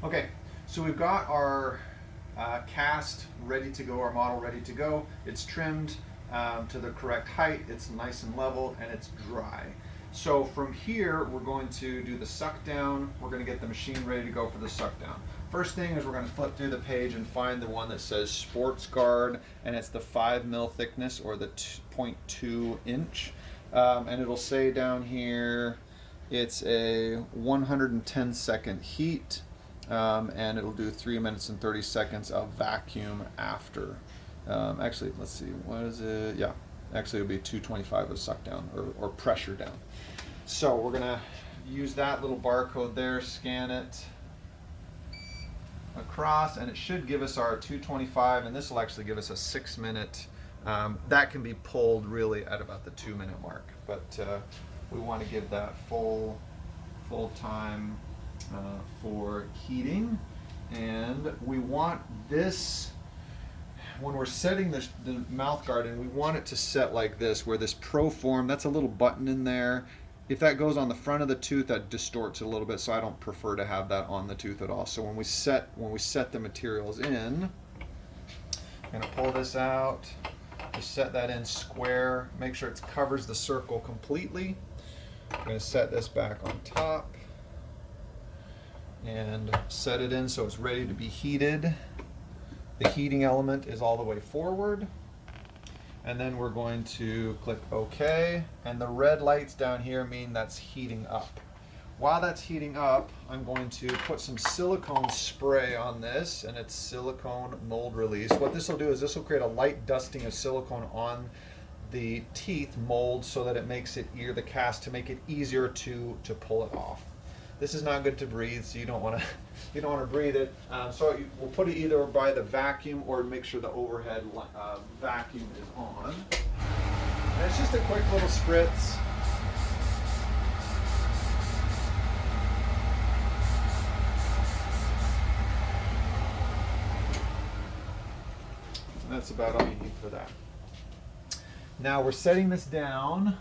Okay, so we've got our cast ready to go, our model ready to go. It's trimmed to the correct height, it's nice and level, and it's dry. So from here, we're going to do the suck down. We're going to get the machine ready to go for the suck down. First thing is we're going to flip through the page and find the one that says Sports Guard, and it's the 5 mil thickness or the 0.2 inch. And it'll say down here, it's a 110 second heat, and it'll do 3 minutes and 30 seconds of vacuum after. Actually, let's see, what is it? Yeah, actually it'll be 225 of suck down or pressure down. So we're gonna use that little barcode there, scan it across, and it should give us our 225, and this will actually give us a 6 minute. That can be pulled really at about the 2 minute mark, but we want to give that full time for heating. And we want this, when we're setting the mouth guard, and we want it to set like this, where this Proform, that's a little button in there. If that goes on the front of the tooth, that distorts it a little bit, so I don't prefer to have that on the tooth at all. So when we set the materials in, I'm gonna pull this out, just set that in square, make sure it covers the circle completely. I'm gonna set this back on top and set it in so it's ready to be heated. The heating element is all the way forward. And then we're going to click OK, and the red lights down here mean that's heating up. While that's heating up, I'm going to put some silicone spray on this, and it's silicone mold release. What this will do is this will create a light dusting of silicone on the teeth mold so that it makes it the cast to make it easier to pull it off. This is not good to breathe, so you don't want to breathe it. So we'll put it either by the vacuum or make sure the overhead vacuum is on. And it's just a quick little spritz. And that's about all you need for that. Now we're setting this down,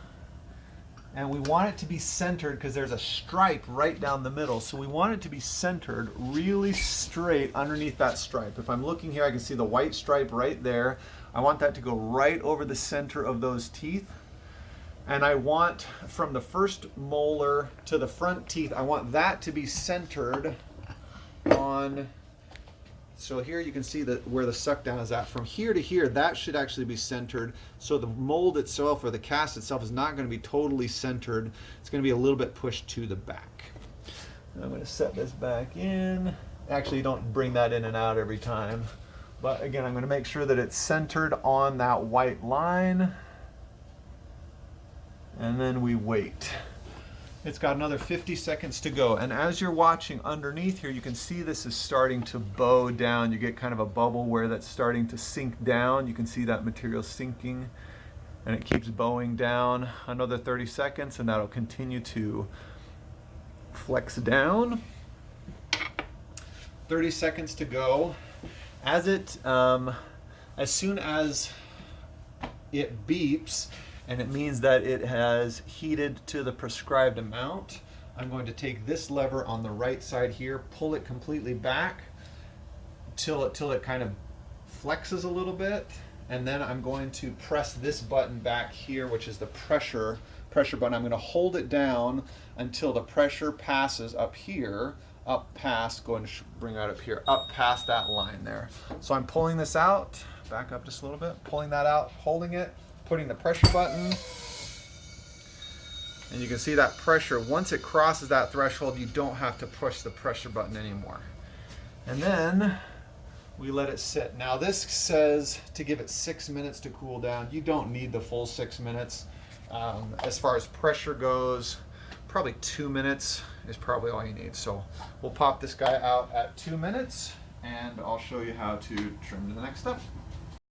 and we want it to be centered because there's a stripe right down the middle. So we want it to be centered really straight underneath that stripe. If I'm looking here, I can see the white stripe right there. I want that to go right over the center of those teeth. And I want from the first molar to the front teeth, I want that to be centered on. So here you can see where the suck down is at. From here to here, that should actually be centered. So the mold itself or the cast itself is not going to be totally centered. It's going to be a little bit pushed to the back. I'm going to set this back in. Actually, don't bring that in and out every time. But again, I'm going to make sure that it's centered on that white line. And then we wait. It's got another 50 seconds to go. And as you're watching underneath here, you can see this is starting to bow down. You get kind of a bubble where that's starting to sink down. You can see that material sinking, and it keeps bowing down. Another 30 seconds, and that'll continue to flex down. 30 seconds to go. As soon as it beeps, and it means that it has heated to the prescribed amount, I'm going to take this lever on the right side here, pull it completely back till it kind of flexes a little bit, and then I'm going to press this button back here, which is the pressure button. I'm going to hold it down until the pressure passes up here, up past, go and bring that up here, up past that line there. So I'm pulling this out, back up just a little bit, pulling that out, holding it, putting the pressure button, and you can see that pressure, once it crosses that threshold, you don't have to push the pressure button anymore. And then we let it sit. Now this says to give it 6 minutes to cool down. You don't need the full 6 minutes. As far as pressure goes, probably 2 minutes is probably all you need. So we'll pop this guy out at 2 minutes, and I'll show you how to trim to the next step.